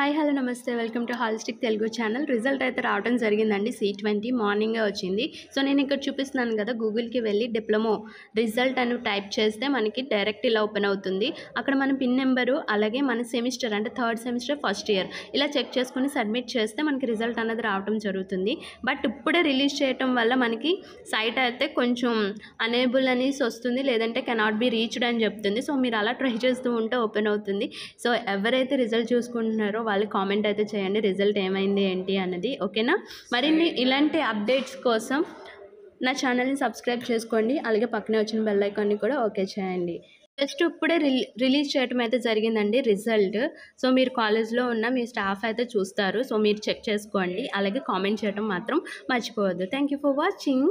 Hi hello నమస్తే welcome to holistic Telugu channel. Result అయితే రావడం జరిగిందండి. C20 మార్నింగే వచ్చింది. సో నేను ఇక్కడ చూపిస్తున్నాను కదా, గూగుల్కి వెళ్ళి డిప్లొమో రిజల్ట్ అని టైప్ చేస్తే మనకి డైరెక్ట్ ఇలా ఓపెన్ అవుతుంది. అక్కడ మన పిన్ నెంబరు అలాగే మన సెమిస్టర్ అంటే థర్డ్ సెమిస్టర్ ఫస్ట్ ఇయర్ ఇలా చెక్ చేసుకుని సబ్మిట్ చేస్తే మనకి రిజల్ట్ అనేది రావడం జరుగుతుంది. బట్ ఇప్పుడే రిలీజ్ చేయటం వల్ల మనకి సైట్ అయితే కొంచెం అనేబుల్ అనేసి వస్తుంది, లేదంటే కెనాట్ బి రీచ్డ్ అని చెప్తుంది. సో మీరు అలా ట్రై చేస్తూ ఉంటే ఓపెన్ అవుతుంది. సో ఎవరైతే రిజల్ట్ చూసుకుంటున్నారో వాళ్ళు కామెంట్ అయితే చేయండి, రిజల్ట్ ఏమైంది ఏంటి అన్నది. ఓకేనా? మరిన్ని ఇలాంటి అప్డేట్స్ కోసం నా ఛానల్ని సబ్స్క్రైబ్ చేసుకోండి, అలాగే పక్కనే వచ్చిన బెల్ ఐకాన్ని కూడా ఓకే చేయండి. జస్ట్ ఇప్పుడే రిలీజ్ చేయడం అయితే జరిగిందండి రిజల్ట్. సో మీరు కాలేజ్లో ఉన్న మీ స్టాఫ్ అయితే చూస్తారు. సో మీరు చెక్ చేసుకోండి, అలాగే కామెంట్ చేయడం మాత్రం మర్చిపోవద్దు. Thank you for watching.